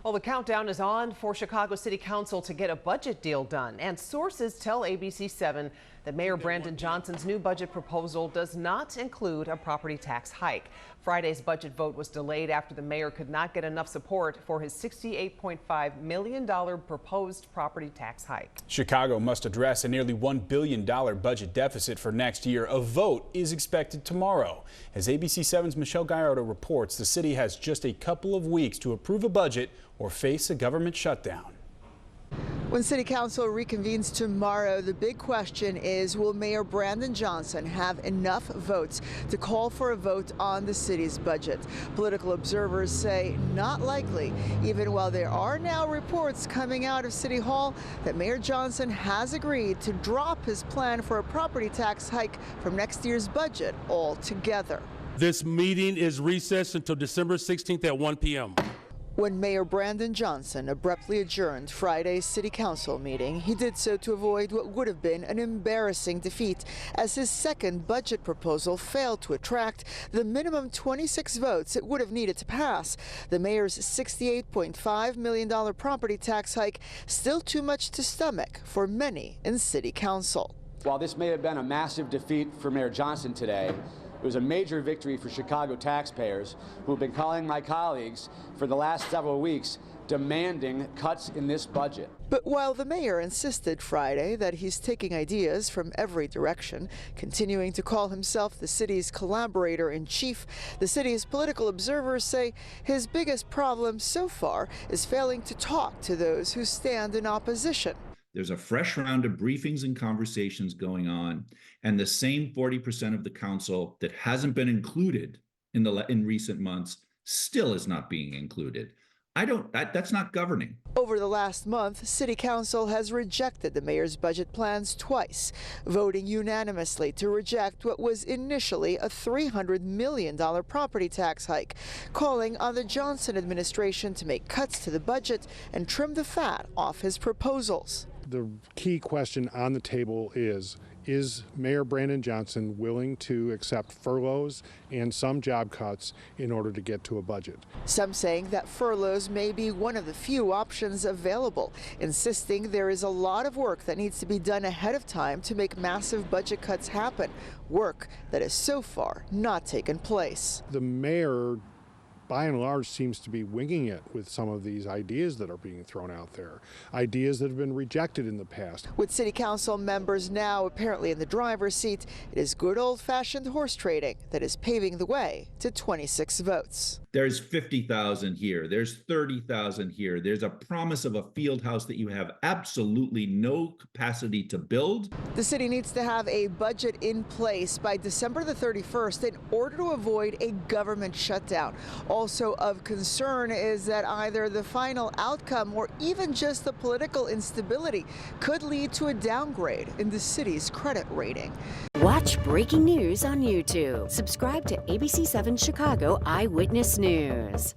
Well, the countdown is on for Chicago City Council to get a budget deal done. And sources tell ABC7 that Mayor Brandon Johnson's new budget proposal does not include a property tax hike. Friday's budget vote was delayed after the mayor could not get enough support for his $68.5 million proposed property tax hike. Chicago must address a nearly $1 billion budget deficit for next year. A vote is expected tomorrow. As ABC7's Michelle Gallardo reports, the city has just a couple of weeks to approve a budget or face a government shutdown. When City Council reconvenes tomorrow, the big question is, will Mayor Brandon Johnson have enough votes to call for a vote on the city's budget? Political observers say not likely, even while there are now reports coming out of City Hall that Mayor Johnson has agreed to drop his plan for a property tax hike from next year's budget altogether. This meeting is recessed until December 16th at 1 p.m. When Mayor Brandon Johnson abruptly adjourned Friday's City Council meeting, he did so to avoid what would have been an embarrassing defeat, as his second budget proposal failed to attract the minimum 26 votes it would have needed to pass. The mayor's $68.5 million property tax hike still too much to stomach for many in City Council. While this may have been a massive defeat for Mayor Johnson today, it was a major victory for Chicago taxpayers who have been calling my colleagues for the last several weeks demanding cuts in this budget. But while the mayor insisted Friday that he's taking ideas from every direction, continuing to call himself the city's collaborator-in-chief, the city's political observers say his biggest problem so far is failing to talk to those who stand in opposition. There's a fresh round of briefings and conversations going on, and the same 40% of the council that hasn't been included in recent months still is not being included. That's not governing. Over the last month, City Council has rejected the mayor's budget plans twice, voting unanimously to reject what was initially a $300 million property tax hike, calling on the Johnson administration to make cuts to the budget and trim the fat off his proposals. The key question on the table is Mayor Brandon Johnson willing to accept furloughs and some job cuts in order to get to a budget? Some saying that furloughs may be one of the few options available, insisting there is a lot of work that needs to be done ahead of time to make massive budget cuts happen, work that has so far not taken place. The mayor, by and large, seems to be winging it with some of these ideas that are being thrown out there, ideas that have been rejected in the past. With City Council members now apparently in the driver's seat, it is good old-fashioned horse trading that is paving the way to 26 votes. There's 50,000 here. There's 30,000 here. There's a promise of a field house that you have absolutely no capacity to build. The city needs to have a budget in place by December the 31st in order to avoid a government shutdown. Also of concern is that either the final outcome or even just the political instability could lead to a downgrade in the city's credit rating. Watch breaking news on YouTube. Subscribe to ABC7 Chicago Eyewitness News.